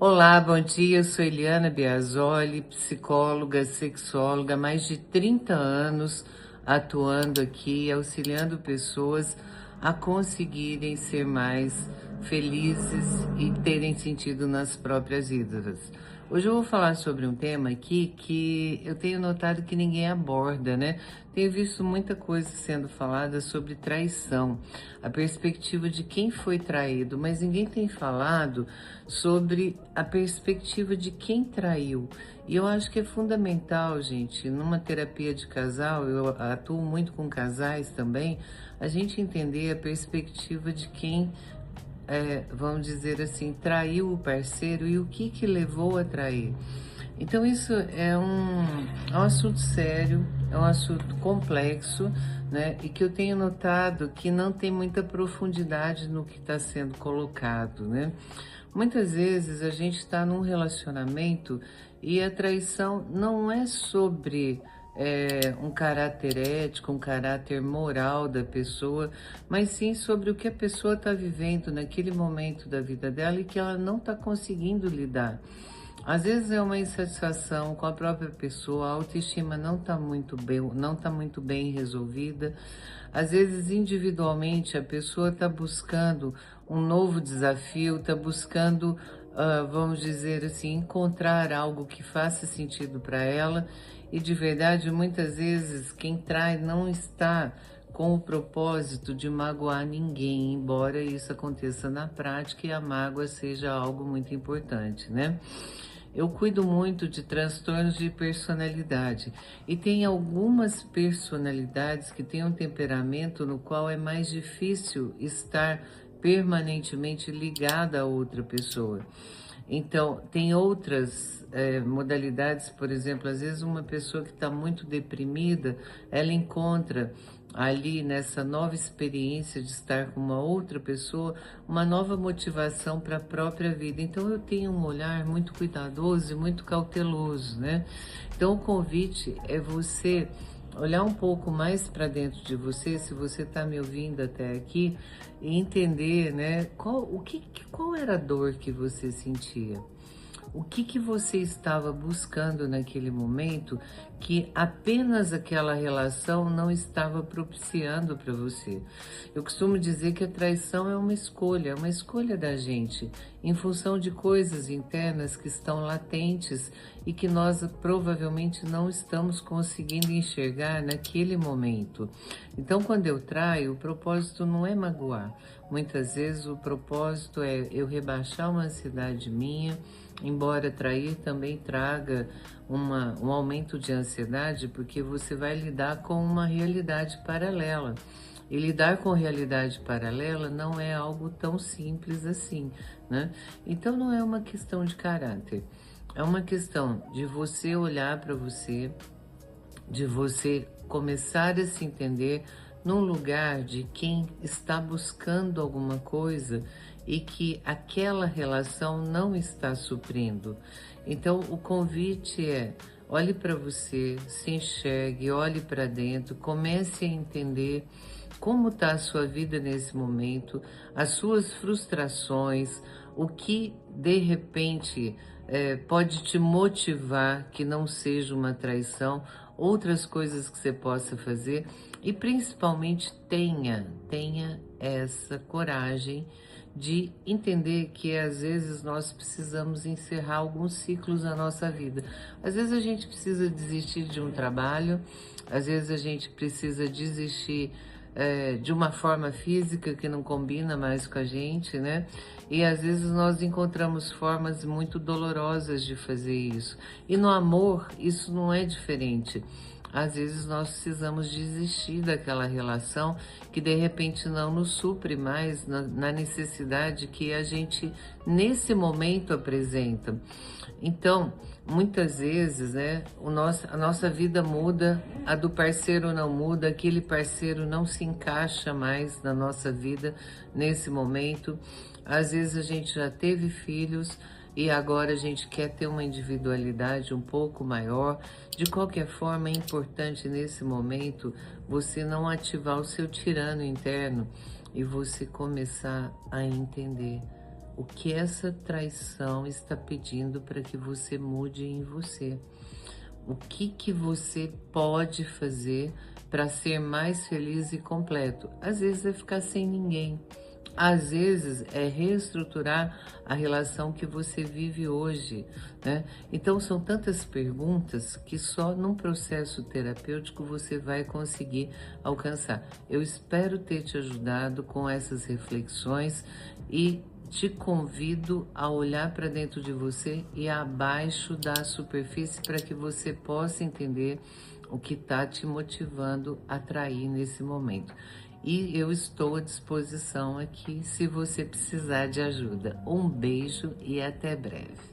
Olá, bom dia. Eu sou Eliana Biasoli, psicóloga, sexóloga, há mais de 30 anos atuando aqui, auxiliando pessoas a conseguirem ser mais felizes e terem sentido nas próprias vidas. Hoje eu vou falar sobre um tema aqui que eu tenho notado que ninguém aborda, né? Tenho visto muita coisa sendo falada sobre traição, a perspectiva de quem foi traído, mas ninguém tem falado sobre a perspectiva de quem traiu. E eu acho que é fundamental, gente, numa terapia de casal, eu atuo muito com casais também, a gente entender a perspectiva de quem vamos dizer assim, traiu o parceiro e o que levou a trair. Então isso é um assunto sério, é um assunto complexo, né? E que eu tenho notado que não tem muita profundidade no que está sendo colocado, né? Muitas vezes a gente está num relacionamento e a traição não é sobre um caráter ético, um caráter moral da pessoa, mas sim sobre o que a pessoa está vivendo naquele momento da vida dela e que ela não está conseguindo lidar. Às vezes é uma insatisfação com a própria pessoa, a autoestima não tá muito bem resolvida. Às vezes, individualmente, a pessoa está buscando um novo desafio, está buscando, vamos dizer assim, encontrar algo que faça sentido para ela. E de verdade, muitas vezes, quem trai não está com o propósito de magoar ninguém, embora isso aconteça na prática e a mágoa seja algo muito importante, né? Eu cuido muito de transtornos de personalidade e tem algumas personalidades que têm um temperamento no qual é mais difícil estar permanentemente ligada a outra pessoa. Então, tem outras modalidades, por exemplo, às vezes uma pessoa que está muito deprimida, ela encontra ali nessa nova experiência de estar com uma outra pessoa, uma nova motivação para a própria vida. Então eu tenho um olhar muito cuidadoso e muito cauteloso, né? Então o convite é você olhar um pouco mais para dentro de você, se você está me ouvindo até aqui, e entender, né, qual era a dor que você sentia. O que você estava buscando naquele momento que apenas aquela relação não estava propiciando para você? Eu costumo dizer que a traição é uma escolha da gente, em função de coisas internas que estão latentes e que nós provavelmente não estamos conseguindo enxergar naquele momento. Então, quando eu traio, o propósito não é magoar. Muitas vezes o propósito é eu rebaixar uma ansiedade minha, embora trair também traga um aumento de ansiedade, porque você vai lidar com uma realidade paralela. E lidar com realidade paralela não é algo tão simples assim, né? Então não é uma questão de caráter, é uma questão de você olhar para você, de você começar a se entender num lugar de quem está buscando alguma coisa e que aquela relação não está suprindo. Então, o convite é: olhe para você, se enxergue, olhe para dentro, comece a entender como está a sua vida nesse momento, as suas frustrações, o que de repente pode te motivar que não seja uma traição, outras coisas que você possa fazer e principalmente tenha essa coragem de entender que às vezes nós precisamos encerrar alguns ciclos na nossa vida. Às vezes a gente precisa desistir de um trabalho, às vezes a gente precisa desistir de uma forma física que não combina mais com a gente, né? E às vezes nós encontramos formas muito dolorosas de fazer isso. E no amor, isso não é diferente. Às vezes nós precisamos desistir daquela relação que de repente não nos supre mais na necessidade que a gente nesse momento apresenta. Então, muitas vezes, né, a nossa vida muda, a do parceiro não muda, aquele parceiro não se encaixa mais na nossa vida nesse momento. Às vezes a gente já teve filhos e agora a gente quer ter uma individualidade um pouco maior. De qualquer forma, é importante nesse momento você não ativar o seu tirano interno e você começar a entender o que essa traição está pedindo para que você mude em você. O que você pode fazer para ser mais feliz e completo? Às vezes é ficar sem ninguém. Às vezes é reestruturar a relação que você vive hoje, né? Então são tantas perguntas que só num processo terapêutico você vai conseguir alcançar. Eu espero ter te ajudado com essas reflexões e te convido a olhar para dentro de você e abaixo da superfície para que você possa entender o que está te motivando a trair nesse momento. E eu estou à disposição aqui se você precisar de ajuda. Um beijo e até breve.